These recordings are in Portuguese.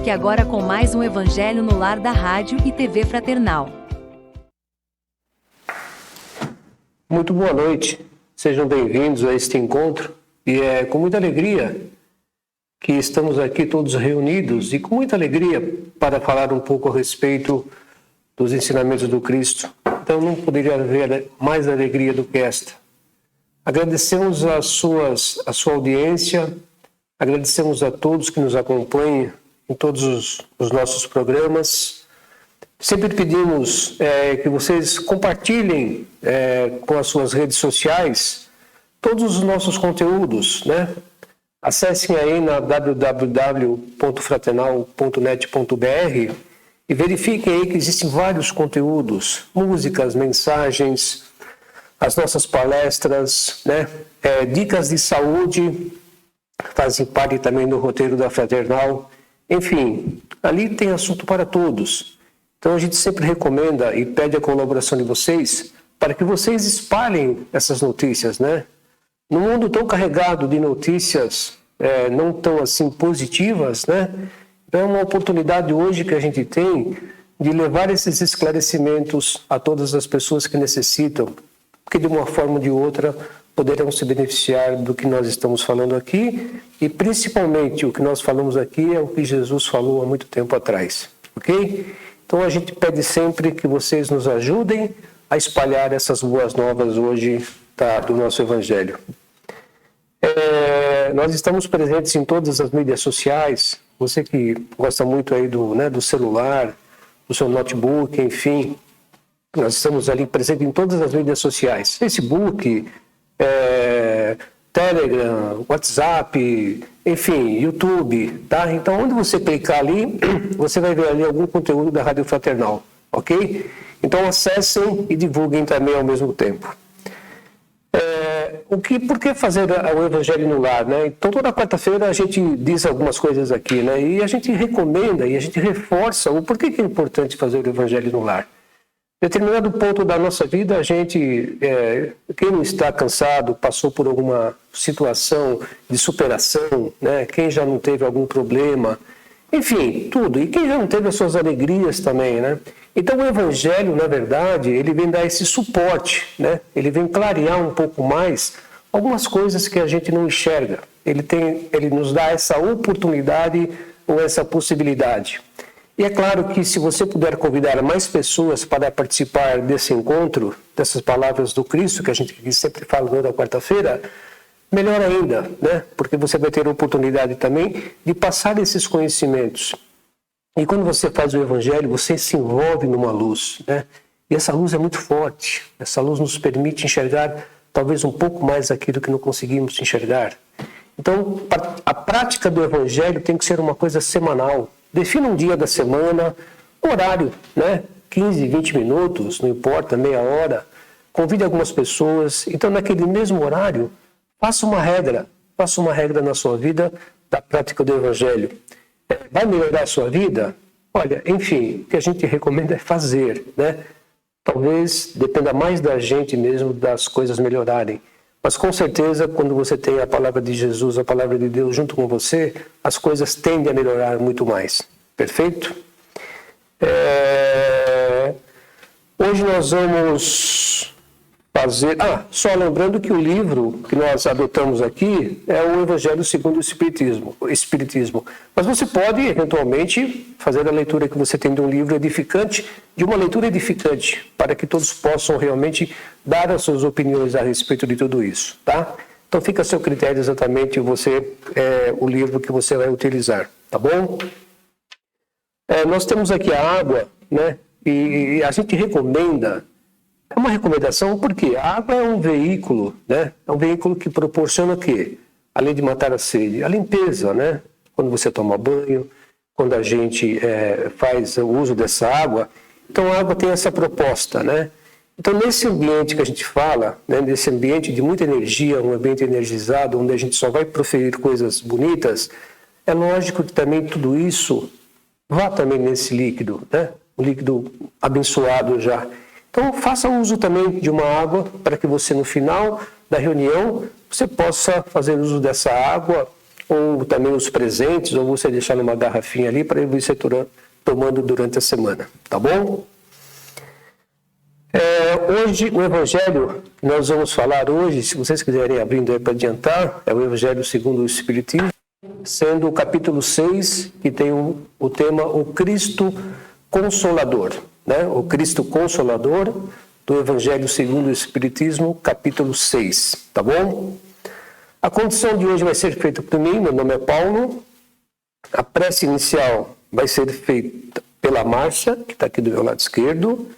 Fique agora com mais um Evangelho no Lar da Rádio e TV Fraternal. Muito boa noite, sejam bem-vindos a este encontro e é com muita alegria que estamos aqui todos reunidos e com muita alegria para falar um pouco a respeito dos ensinamentos do Cristo. Então não poderia haver mais alegria do que esta. Agradecemos a sua audiência, agradecemos a todos que nos acompanham em todos os nossos programas. Sempre pedimos que vocês compartilhem com as suas redes sociais todos os nossos conteúdos, né? Acessem aí na www.fraternal.net.br e verifiquem aí que existem vários conteúdos, músicas, mensagens, as nossas palestras, né? Dicas de saúde, fazem parte também do roteiro da Fraternal. Enfim, ali tem assunto para todos. Então a gente sempre recomenda e pede a colaboração de vocês para que vocês espalhem essas notícias, né? No mundo tão carregado de notícias não tão assim positivas, né? Então é uma oportunidade hoje que a gente tem de levar esses esclarecimentos a todas as pessoas que necessitam, porque de uma forma ou de outra poderão se beneficiar do que nós estamos falando aqui e principalmente o que nós falamos aqui é o que Jesus falou há muito tempo atrás, ok? Então a gente pede sempre que vocês nos ajudem a espalhar essas boas novas hoje do nosso Evangelho. Nós estamos presentes em todas as mídias sociais, você que gosta muito aí do celular, do seu notebook, enfim, nós estamos ali presentes em todas as mídias sociais, Facebook, Telegram, WhatsApp, enfim, YouTube, tá? Então, onde você clicar ali, você vai ver ali algum conteúdo da Rádio Fraternal, ok? Então, acessem e divulguem também ao mesmo tempo. Por que fazer o Evangelho no Lar, né? Então, toda quarta-feira a gente diz algumas coisas aqui, né? E a gente recomenda e a gente reforça o porquê que é importante fazer o Evangelho no Lar. Em determinado ponto da nossa vida, a gente, quem não está cansado, passou por alguma situação de superação, né? Quem já não teve algum problema, enfim, tudo. E quem já não teve as suas alegrias também, né? Então o Evangelho, na verdade, ele vem dar esse suporte, né? Ele vem clarear um pouco mais algumas coisas que a gente não enxerga. Ele nos dá essa oportunidade ou essa possibilidade. E é claro que se você puder convidar mais pessoas para participar desse encontro, dessas palavras do Cristo, que a gente sempre fala toda quarta-feira, melhor ainda, né? Porque você vai ter a oportunidade também de passar esses conhecimentos. E quando você faz o Evangelho, você se envolve numa luz, né? E essa luz é muito forte. Essa luz nos permite enxergar talvez um pouco mais aquilo que não conseguimos enxergar. Então, a prática do Evangelho tem que ser uma coisa semanal. Defina um dia da semana, um horário, né? 15, 20 minutos, não importa, meia hora. Convide algumas pessoas. Então, naquele mesmo horário, faça uma regra na sua vida da prática do Evangelho. Vai melhorar a sua vida? Olha, enfim, o que a gente recomenda é fazer, né? Talvez dependa mais da gente mesmo das coisas melhorarem. Mas com certeza, quando você tem a palavra de Jesus, a palavra de Deus junto com você, as coisas tendem a melhorar muito mais. Perfeito? Hoje nós vamos fazer... só lembrando que o livro que nós adotamos aqui é o Evangelho segundo o Espiritismo. Mas você pode, eventualmente, fazer a leitura que você tem de um livro edificante, de uma leitura edificante, para que todos possam realmente dar as suas opiniões a respeito de tudo isso, tá? Então fica a seu critério exatamente o livro que você vai utilizar, tá bom? Nós temos aqui a água, né? E a gente recomenda... É uma recomendação porque a água é um veículo, né? É um veículo que proporciona o quê? Além de matar a sede, a limpeza, né? Quando você toma banho, quando a gente faz o uso dessa água. Então a água tem essa proposta, né? Então nesse ambiente que a gente fala, né? Nesse ambiente de muita energia, um ambiente energizado, onde a gente só vai proferir coisas bonitas, é lógico que também tudo isso vá também nesse líquido, né? Um líquido abençoado já. Então, faça uso também de uma água para que você, no final da reunião, você possa fazer uso dessa água ou também os presentes, ou você deixar numa garrafinha ali para você tomando durante a semana, tá bom? Hoje, o Evangelho que nós vamos falar hoje, se vocês quiserem abrindo aí para adiantar, é o Evangelho segundo o Espiritismo, sendo o capítulo 6, que tem o tema O Cristo Consolador, né? O Cristo Consolador do Evangelho segundo o Espiritismo, capítulo 6, tá bom? A condição de hoje vai ser feita por mim, meu nome é Paulo. A prece inicial vai ser feita pela Márcia, que está aqui do meu lado esquerdo.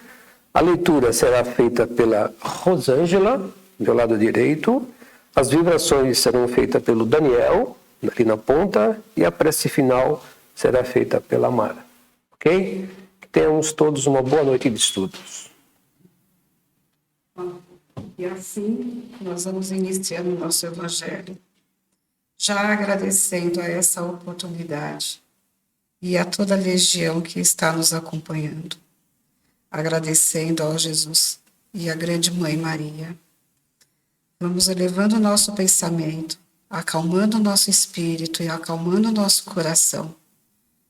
A leitura será feita pela Rosângela, do meu lado direito. As vibrações serão feitas pelo Daniel, ali na ponta. E a prece final será feita pela Mara. Ok? Que tenhamos todos uma boa noite de estudos. E assim, nós vamos iniciando o nosso Evangelho, já agradecendo a essa oportunidade e a toda a legião que está nos acompanhando, agradecendo ao Jesus e à Grande Mãe Maria. Vamos elevando o nosso pensamento, acalmando o nosso espírito e acalmando o nosso coração,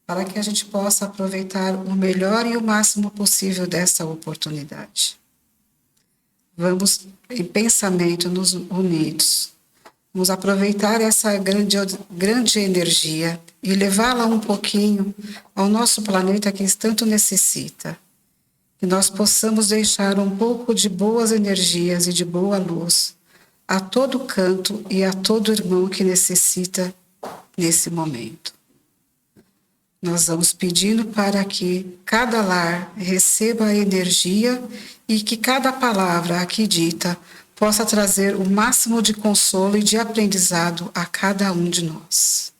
para que a gente possa aproveitar o melhor e o máximo possível dessa oportunidade. Vamos, em pensamento, nos unidos. Vamos aproveitar essa grande energia e levá-la um pouquinho ao nosso planeta que tanto necessita. Que nós possamos deixar um pouco de boas energias e de boa luz a todo canto e a todo irmão que necessita nesse momento. Nós vamos pedindo para que cada lar receba a energia e que cada palavra aqui dita possa trazer o máximo de consolo e de aprendizado a cada um de nós.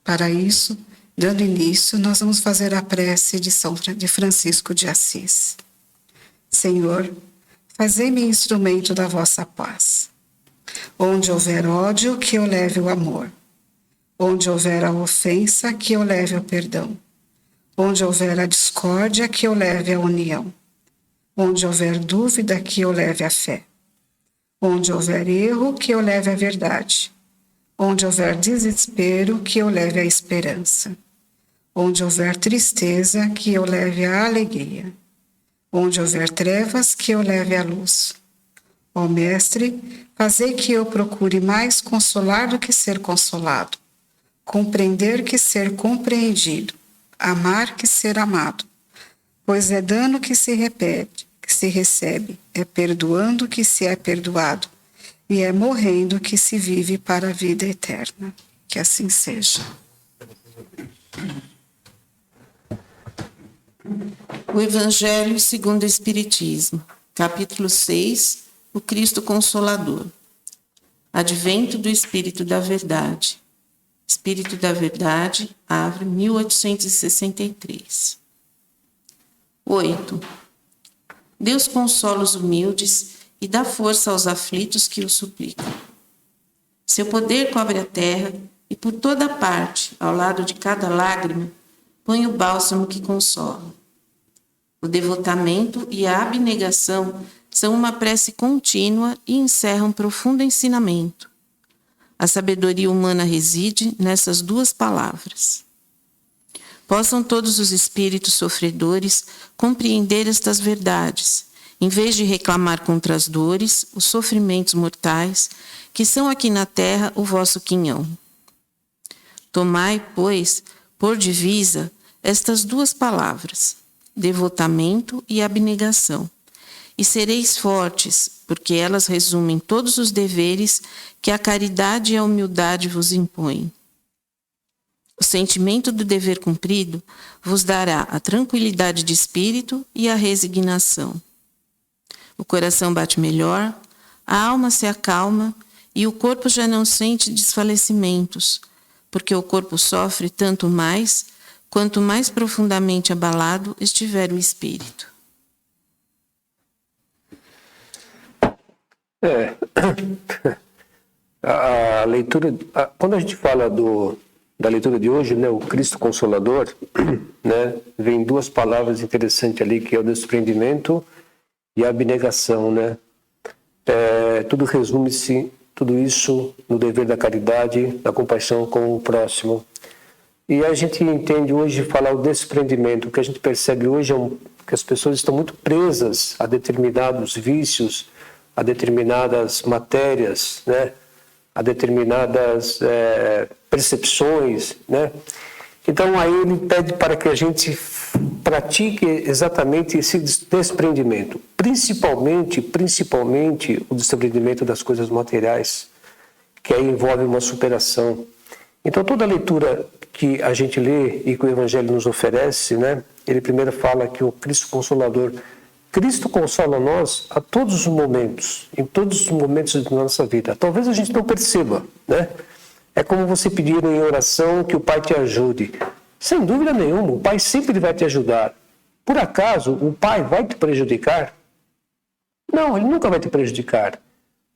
Para isso, dando início, nós vamos fazer a prece de Francisco de Assis. Senhor, fazei-me instrumento da vossa paz. Onde houver ódio, que eu leve o amor. Onde houver a ofensa, que eu leve o perdão. Onde houver a discórdia, que eu leve a união. Onde houver dúvida, que eu leve a fé. Onde houver erro, que eu leve a verdade. Onde houver desespero, que eu leve a esperança. Onde houver tristeza, que eu leve a alegria. Onde houver trevas, que eu leve a luz. Ó Mestre, fazei que eu procure mais consolar do que ser consolado. Compreender que ser compreendido, amar que ser amado, pois é dano que se repete, que se recebe, é perdoando que se é perdoado, e é morrendo que se vive para a vida eterna. Que assim seja. O Evangelho segundo o Espiritismo, capítulo 6, o Cristo Consolador. Advento do Espírito da Verdade. Espírito da Verdade, Havre, 1863. 8. Deus consola os humildes e dá força aos aflitos que o suplicam. Seu poder cobre a terra e por toda parte, ao lado de cada lágrima, põe o bálsamo que consola. O devotamento e a abnegação são uma prece contínua e encerram um profundo ensinamento. A sabedoria humana reside nessas duas palavras. Possam todos os espíritos sofredores compreender estas verdades, em vez de reclamar contra as dores, os sofrimentos mortais, que são aqui na terra o vosso quinhão. Tomai, pois, por divisa estas duas palavras, devotamento e abnegação, e sereis fortes, porque elas resumem todos os deveres que a caridade e a humildade vos impõem. O sentimento do dever cumprido vos dará a tranquilidade de espírito e a resignação. O coração bate melhor, a alma se acalma e o corpo já não sente desfalecimentos, porque o corpo sofre tanto mais, quanto mais profundamente abalado estiver o espírito. A leitura, quando a gente fala da leitura de hoje, né, o Cristo Consolador, né, vem duas palavras interessantes ali, que é o desprendimento e a abnegação, né? Tudo resume-se tudo isso no dever da caridade, da compaixão com o próximo. E a gente entende hoje falar o desprendimento. O que a gente percebe hoje é que as pessoas estão muito presas a determinados vícios, a determinadas matérias, né? A determinadas percepções, né? Então aí ele pede para que a gente pratique exatamente esse desprendimento, principalmente o desprendimento das coisas materiais, que aí envolve uma superação. Então toda leitura que a gente lê e que o Evangelho nos oferece, né? Ele primeiro fala que o Cristo Consolador, Cristo consola nós a todos os momentos, em todos os momentos da nossa vida. Talvez a gente não perceba, né? É como você pedir em oração que o Pai te ajude. Sem dúvida nenhuma, o Pai sempre vai te ajudar. Por acaso, o Pai vai te prejudicar? Não, Ele nunca vai te prejudicar.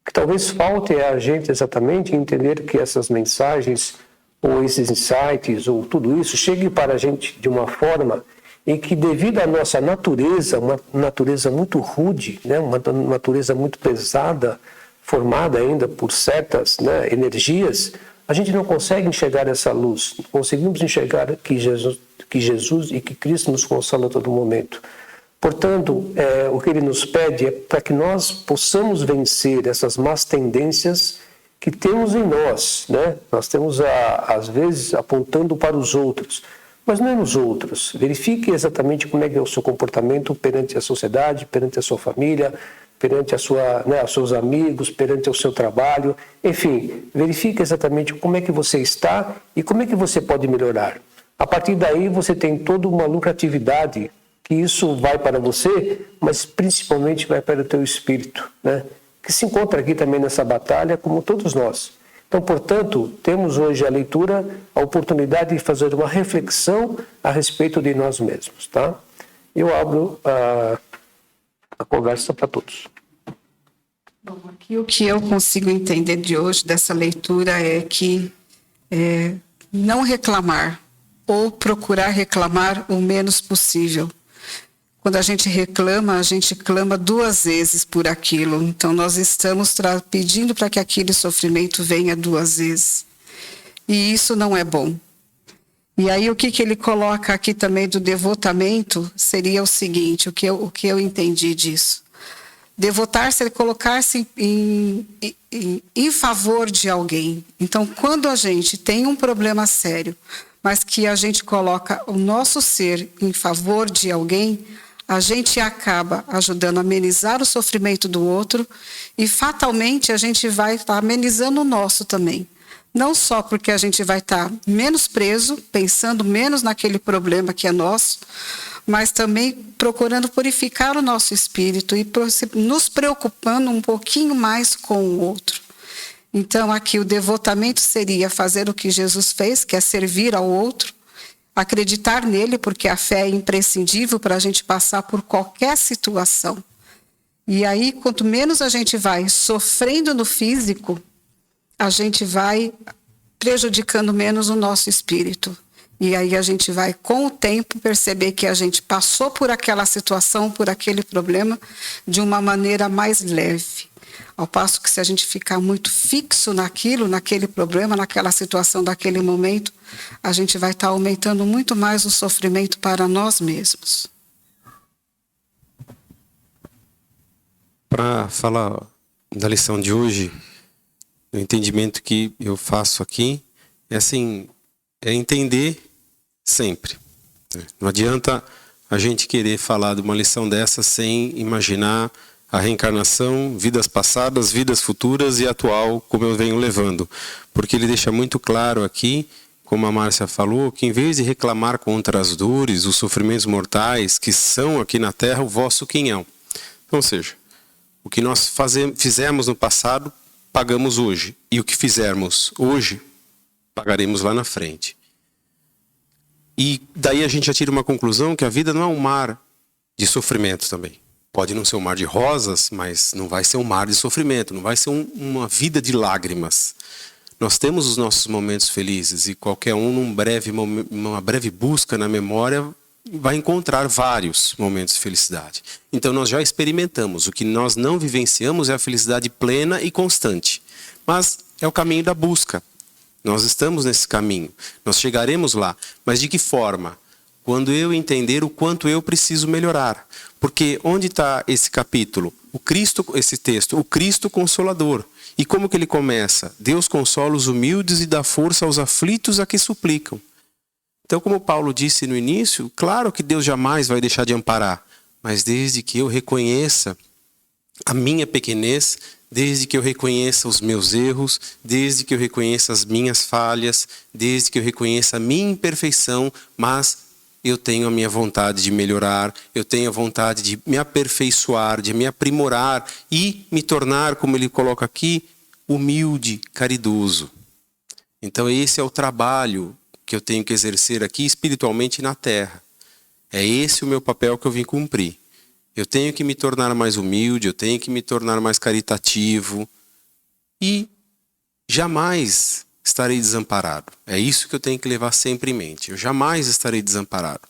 O que talvez falte é a gente exatamente entender que essas mensagens, ou esses insights, ou tudo isso, chegue para a gente de uma forma em que, devido à nossa natureza, uma natureza muito rude, né, uma natureza muito pesada, formada ainda por certas, né, energias, a gente não consegue enxergar essa luz. Não conseguimos enxergar que Jesus e que Cristo nos consola a todo momento. Portanto, o que ele nos pede é para que nós possamos vencer essas más tendências que temos em nós, né? Nós temos, às vezes, apontando para os outros, mas não é nos outros. Verifique exatamente como é que é o seu comportamento perante a sociedade, perante a sua família, perante os seus amigos, perante o seu trabalho. Enfim, verifique exatamente como é que você está e como é que você pode melhorar. A partir daí, você tem toda uma lucratividade, que isso vai para você, mas principalmente vai para o teu espírito, né? Que se encontra aqui também nessa batalha, como todos nós. Então, portanto, temos hoje a leitura, a oportunidade de fazer uma reflexão a respeito de nós mesmos, tá? Eu abro a conversa para todos. Bom, aqui o que eu consigo entender de hoje dessa leitura é que não reclamar ou procurar reclamar o menos possível. Quando a gente clama 2 vezes por aquilo. Então, nós estamos pedindo para que aquele sofrimento venha 2 vezes. E isso não é bom. E aí, o que ele coloca aqui também do devotamento seria o seguinte, o que eu entendi disso. Devotar-se é colocar-se em favor de alguém. Então, quando a gente tem um problema sério, mas que a gente coloca o nosso ser em favor de alguém, a gente acaba ajudando a amenizar o sofrimento do outro e, fatalmente, a gente vai estar amenizando o nosso também. Não só porque a gente vai estar menos preso, pensando menos naquele problema que é nosso, mas também procurando purificar o nosso espírito e nos preocupando um pouquinho mais com o outro. Então, aqui o devotamento seria fazer o que Jesus fez, que é servir ao outro, acreditar nele, porque a fé é imprescindível para a gente passar por qualquer situação. E aí, quanto menos a gente vai sofrendo no físico, a gente vai prejudicando menos o nosso espírito. E aí a gente vai, com o tempo, perceber que a gente passou por aquela situação, por aquele problema, de uma maneira mais leve. Ao passo que, se a gente ficar muito fixo naquele problema, naquela situação, daquele momento, a gente vai estar aumentando muito mais o sofrimento para nós mesmos. Para falar da lição de hoje, o entendimento que eu faço aqui é entender sempre. Não adianta a gente querer falar de uma lição dessa sem imaginar a reencarnação, vidas passadas, vidas futuras e atual, como eu venho levando. Porque ele deixa muito claro aqui, como a Márcia falou, que em vez de reclamar contra as dores, os sofrimentos mortais que são aqui na Terra, o vosso quinhão. Ou seja, o que nós fizemos no passado, pagamos hoje. E o que fizermos hoje, pagaremos lá na frente. E daí a gente já tira uma conclusão que a vida não é um mar de sofrimentos também. Pode não ser um mar de rosas, mas não vai ser um mar de sofrimento, não vai ser uma vida de lágrimas. Nós temos os nossos momentos felizes e qualquer numa breve busca na memória vai encontrar vários momentos de felicidade. Então nós já experimentamos. O que nós não vivenciamos é a felicidade plena e constante. Mas é o caminho da busca. Nós estamos nesse caminho. Nós chegaremos lá. Mas de que forma? Quando eu entender o quanto eu preciso melhorar. Porque onde está esse capítulo? Esse texto, o Cristo Consolador. E como que ele começa? Deus consola os humildes e dá força aos aflitos a que suplicam. Então, como Paulo disse no início, claro que Deus jamais vai deixar de amparar. Mas desde que eu reconheça a minha pequenez, desde que eu reconheça os meus erros, desde que eu reconheça as minhas falhas, desde que eu reconheça a minha imperfeição, mas eu tenho a minha vontade de melhorar, eu tenho a vontade de me aperfeiçoar, de me aprimorar e me tornar, como ele coloca aqui, humilde, caridoso. Então esse é o trabalho que eu tenho que exercer aqui espiritualmente na terra. É esse o meu papel que eu vim cumprir. Eu tenho que me tornar mais humilde, eu tenho que me tornar mais caritativo e jamais estarei desamparado. É isso que eu tenho que levar sempre em mente. Eu jamais estarei desamparado.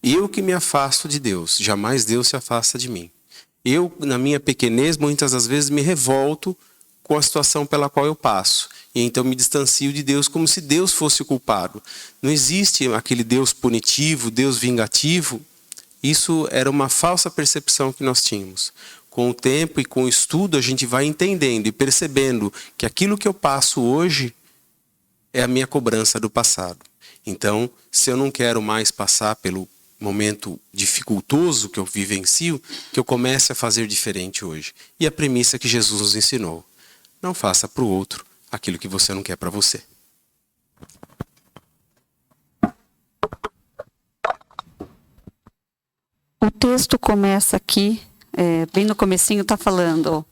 Eu que me afasto de Deus, jamais Deus se afasta de mim. Eu, na minha pequenez, muitas das vezes me revolto com a situação pela qual eu passo. E então me distancio de Deus como se Deus fosse o culpado. Não existe aquele Deus punitivo, Deus vingativo. Isso era uma falsa percepção que nós tínhamos. Com o tempo e com o estudo, a gente vai entendendo e percebendo que aquilo que eu passo hoje é a minha cobrança do passado. Então, se eu não quero mais passar pelo momento dificultoso que eu vivencio, que eu comece a fazer diferente hoje. E a premissa que Jesus nos ensinou: não faça para o outro aquilo que você não quer para você. O texto começa aqui, bem no comecinho está falando,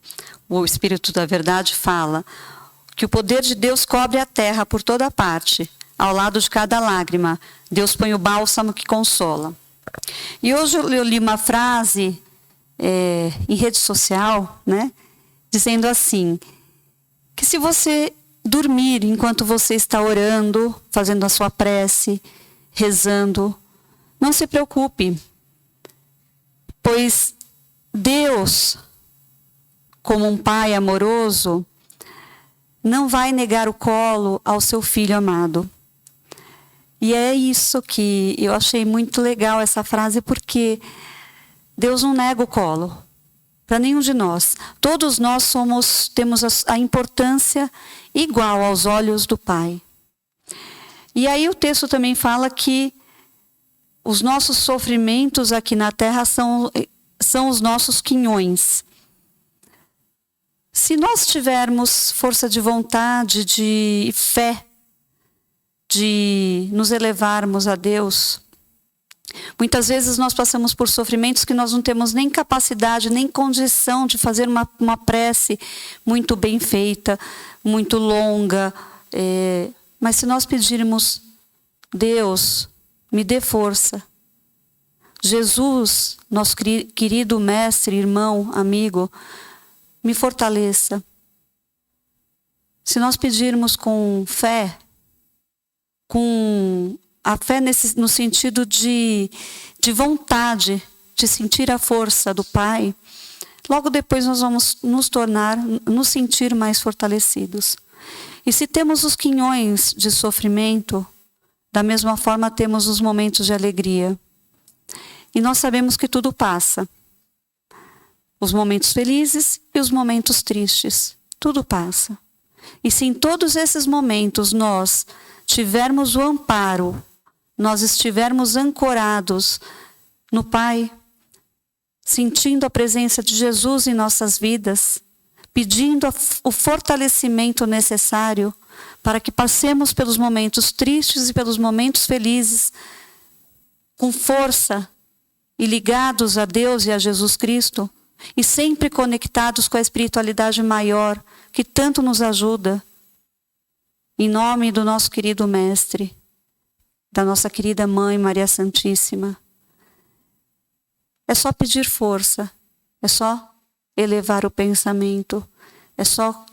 o Espírito da Verdade fala que o poder de Deus cobre a terra por toda parte. Ao lado de cada lágrima, Deus põe o bálsamo que consola. E hoje eu li uma frase em rede social, né, dizendo assim, que se você dormir enquanto você está orando, fazendo a sua prece, rezando, não se preocupe. Pois Deus, como um pai amoroso, não vai negar o colo ao seu filho amado. E é isso que eu achei muito legal essa frase, porque Deus não nega o colo para nenhum de nós. Todos nós temos a importância igual aos olhos do Pai. E aí o texto também fala que os nossos sofrimentos aqui na terra são os nossos quinhões. Se nós tivermos força de vontade, de fé, de nos elevarmos a Deus, muitas vezes nós passamos por sofrimentos que nós não temos nem capacidade, nem condição de fazer uma prece muito bem feita, muito longa. Mas se nós pedirmos, Deus, me dê força. Jesus, nosso querido mestre, irmão, amigo, me fortaleça. Se nós pedirmos com fé, com a fé no sentido de vontade, de sentir a força do Pai, logo depois nós vamos nos sentir mais fortalecidos. E se temos os quinhões de sofrimento, da mesma forma temos os momentos de alegria. E nós sabemos que tudo passa. Os momentos felizes e os momentos tristes. Tudo passa. E se em todos esses momentos nós tivermos o amparo, nós estivermos ancorados no Pai, sentindo a presença de Jesus em nossas vidas, pedindo o fortalecimento necessário para que passemos pelos momentos tristes e pelos momentos felizes com força e ligados a Deus e a Jesus Cristo e sempre conectados com a espiritualidade maior que tanto nos ajuda. Em nome do nosso querido Mestre, da nossa querida Mãe Maria Santíssima, é só pedir força, é só elevar o pensamento, é só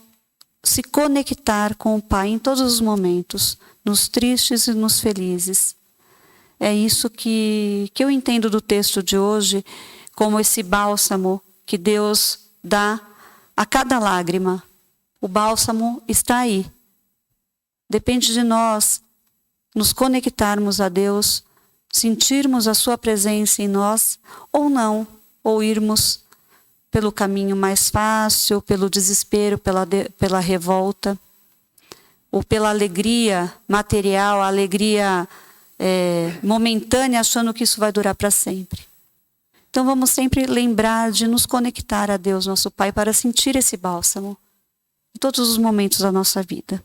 se conectar com o Pai em todos os momentos, nos tristes e nos felizes. É isso que eu entendo do texto de hoje, como esse bálsamo que Deus dá a cada lágrima, O bálsamo está aí. Depende de nós nos conectarmos a Deus, sentirmos a sua presença em nós ou não, ou irmos pelo caminho mais fácil, pelo desespero, pela revolta, ou pela alegria material, a alegria momentânea, achando que isso vai durar para sempre. Então vamos sempre lembrar de nos conectar a Deus, nosso Pai, para sentir esse bálsamo em todos os momentos da nossa vida.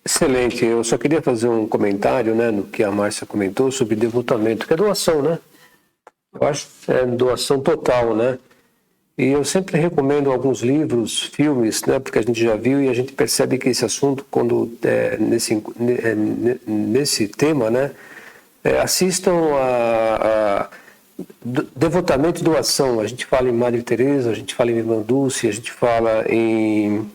Excelente. Eu só queria fazer um comentário, né, no que a Márcia comentou sobre devotamento, que é doação, né? Eu acho que é doação total, né? E eu sempre recomendo alguns livros, filmes, né, porque a gente já viu e a gente percebe que esse assunto, quando nesse tema, né, assistam a devotamento e doação. A gente fala em Madre Teresa, a gente fala em Irmã Dulce, a gente fala em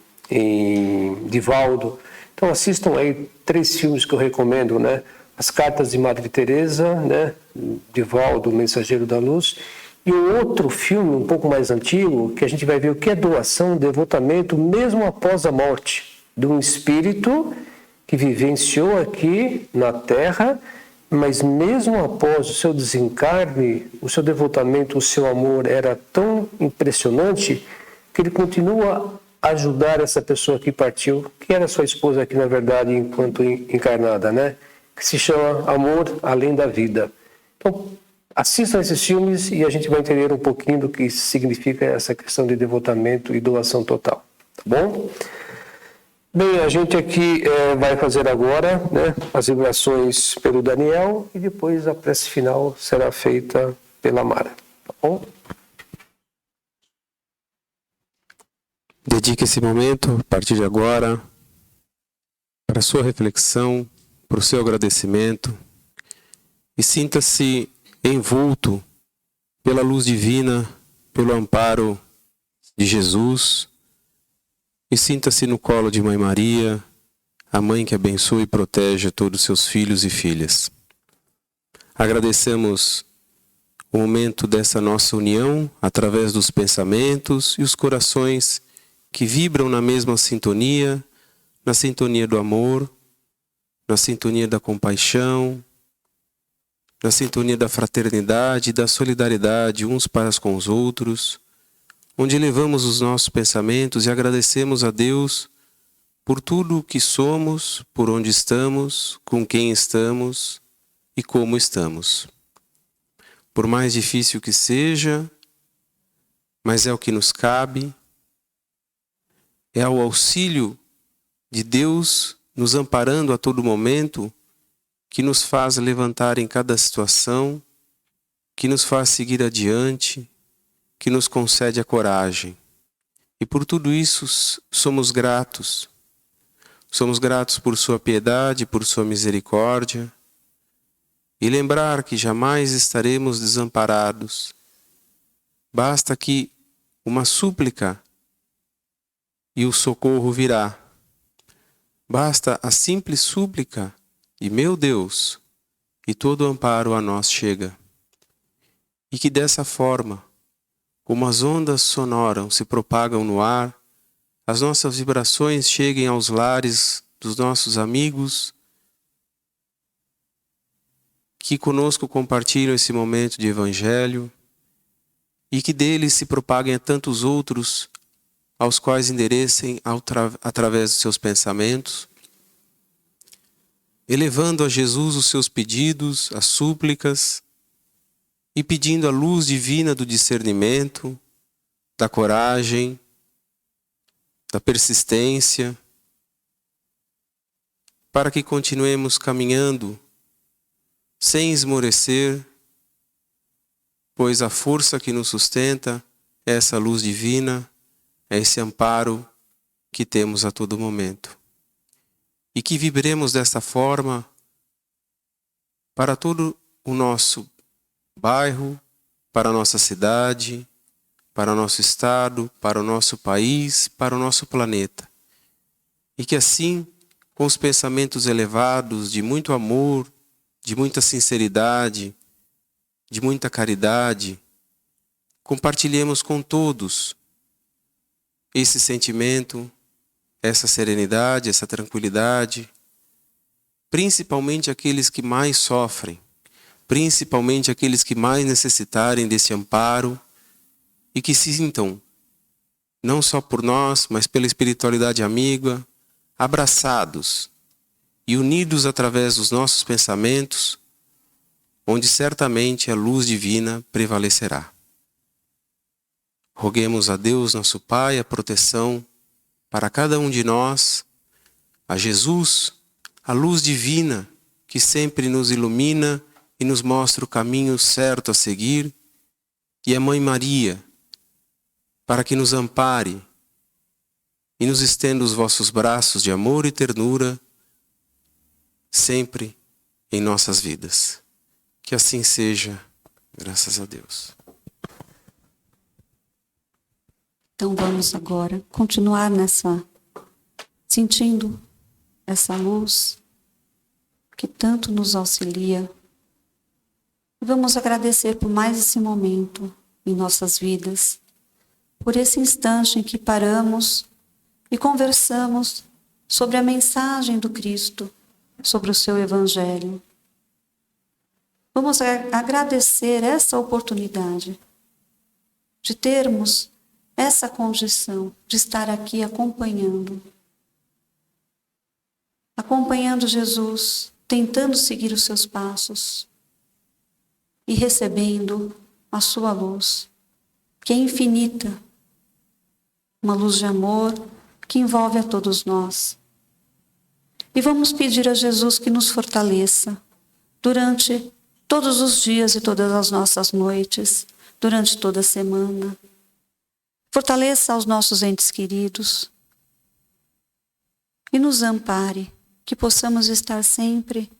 Divaldo. Então assistam aí 3 filmes que eu recomendo, né? As Cartas de Madre Teresa, né? Divaldo, Mensageiro da Luz. E um outro filme um pouco mais antigo, que a gente vai ver o que é doação, devotamento, mesmo após a morte, de um espírito que vivenciou aqui na Terra, mas mesmo após o seu desencarne, o seu devotamento, o seu amor era tão impressionante que ele continua a ajudar essa pessoa que partiu, que era sua esposa aqui, na verdade, enquanto encarnada, né? Que se chama Amor Além da Vida. Então, assistam esses filmes e a gente vai entender um pouquinho do que significa essa questão de devotamento e doação total. Tá bom? Bem, a gente aqui vai fazer agora, né, as vibrações pelo Daniel e depois a prece final será feita pela Mara. Tá bom? Dedique esse momento, a partir de agora, para a sua reflexão, para o seu agradecimento e sinta-se envolto pela luz divina, pelo amparo de Jesus e sinta-se no colo de Mãe Maria, a Mãe que abençoa e protege todos os seus filhos e filhas. Agradecemos o momento dessa nossa união através dos pensamentos e os corações que vibram na mesma sintonia, na sintonia do amor, na sintonia da compaixão, na sintonia da fraternidade e da solidariedade uns para com os outros, onde elevamos os nossos pensamentos e agradecemos a Deus por tudo o que somos, por onde estamos, com quem estamos e como estamos. Por mais difícil que seja, mas é o que nos cabe, é o auxílio de Deus nos amparando a todo momento que nos faz levantar em cada situação, que nos faz seguir adiante, que nos concede a coragem. E por tudo isso somos gratos. Somos gratos por sua piedade, por sua misericórdia. E lembrar que jamais estaremos desamparados. Basta que uma súplica e o socorro virá. Basta a simples súplica e, meu Deus, e todo o amparo a nós chega. E que dessa forma, como as ondas sonoras se propagam no ar, as nossas vibrações cheguem aos lares dos nossos amigos que conosco compartilham esse momento de Evangelho e que deles se propaguem a tantos outros aos quais enderecem através dos seus pensamentos, elevando a Jesus os seus pedidos, as súplicas, e pedindo a luz divina do discernimento, da coragem, da persistência, para que continuemos caminhando sem esmorecer, pois a força que nos sustenta é essa luz divina, é esse amparo que temos a todo momento. E que vibremos desta forma para todo o nosso bairro, para a nossa cidade, para o nosso estado, para o nosso país, para o nosso planeta. E que assim, com os pensamentos elevados de muito amor, de muita sinceridade, de muita caridade, compartilhemos com todos esse sentimento, essa serenidade, essa tranquilidade, principalmente aqueles que mais sofrem, principalmente aqueles que mais necessitarem desse amparo e que se sintam, não só por nós, mas pela espiritualidade amiga, abraçados e unidos através dos nossos pensamentos, onde certamente a luz divina prevalecerá. Roguemos a Deus, nosso Pai, a proteção para cada um de nós, a Jesus, a luz divina que sempre nos ilumina e nos mostra o caminho certo a seguir, e a Mãe Maria, para que nos ampare e nos estenda os vossos braços de amor e ternura sempre em nossas vidas. Que assim seja, graças a Deus. Então vamos agora continuar sentindo essa luz que tanto nos auxilia. E vamos agradecer por mais esse momento em nossas vidas, por esse instante em que paramos e conversamos sobre a mensagem do Cristo, sobre o seu Evangelho. Vamos agradecer essa oportunidade de termos essa condição de estar aqui acompanhando Jesus, tentando seguir os seus passos e recebendo a sua luz, que é infinita, uma luz de amor que envolve a todos nós. E vamos pedir a Jesus que nos fortaleça durante todos os dias e todas as nossas noites, durante toda a semana. Fortaleça os nossos entes queridos e nos ampare, que possamos estar sempre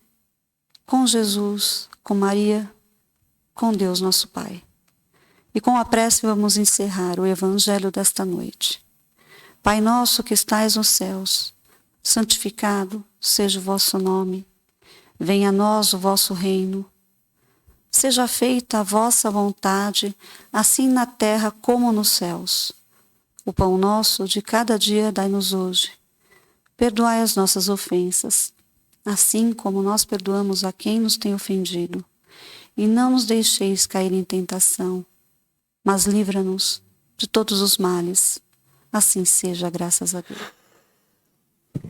com Jesus, com Maria, com Deus nosso Pai. E com a prece vamos encerrar o Evangelho desta noite. Pai nosso que estais nos céus, santificado seja o vosso nome. Venha a nós o vosso reino. Seja feita a vossa vontade, assim na terra como nos céus. O pão nosso de cada dia dai-nos hoje. Perdoai as nossas ofensas, assim como nós perdoamos a quem nos tem ofendido. E não nos deixeis cair em tentação, mas livra-nos de todos os males. Assim seja, graças a Deus.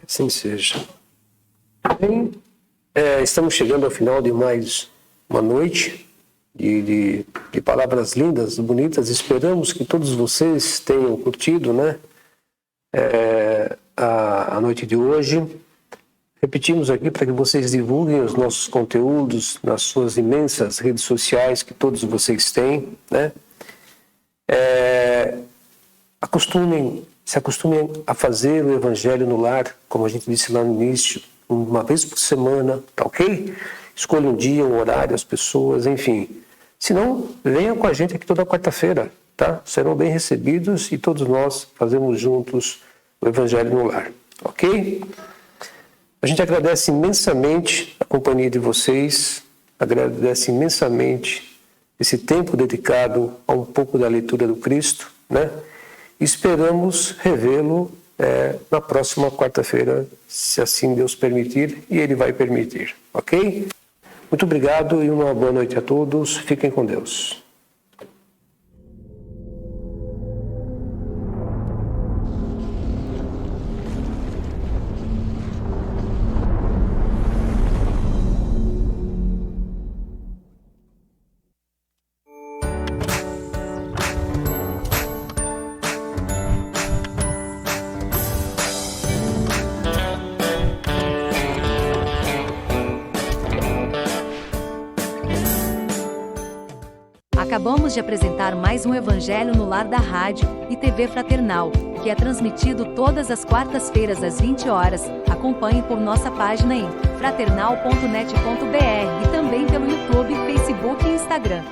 Assim seja. Bem, estamos chegando ao final de mais uma noite de palavras lindas, bonitas. Esperamos que todos vocês tenham curtido, né, a noite de hoje. Repetimos aqui para que vocês divulguem os nossos conteúdos nas suas imensas redes sociais que todos vocês têm, né? Se acostumem a fazer o Evangelho no lar, como a gente disse lá no início, uma vez por semana, tá ok? Escolha um dia, um horário, as pessoas, enfim. Se não, venham com a gente aqui toda quarta-feira, tá? Serão bem recebidos e todos nós fazemos juntos o Evangelho no lar, ok? A gente agradece imensamente a companhia de vocês, agradece imensamente esse tempo dedicado a um pouco da leitura do Cristo, né? Esperamos revê-lo na próxima quarta-feira, se assim Deus permitir, e Ele vai permitir, ok? Muito obrigado e uma boa noite a todos. Fiquem com Deus. Acabamos de apresentar mais um Evangelho no Lar da Rádio e TV Fraternal, que é transmitido todas as quartas-feiras às 20 horas. Acompanhe por nossa página em fraternal.net.br e também pelo YouTube, Facebook e Instagram.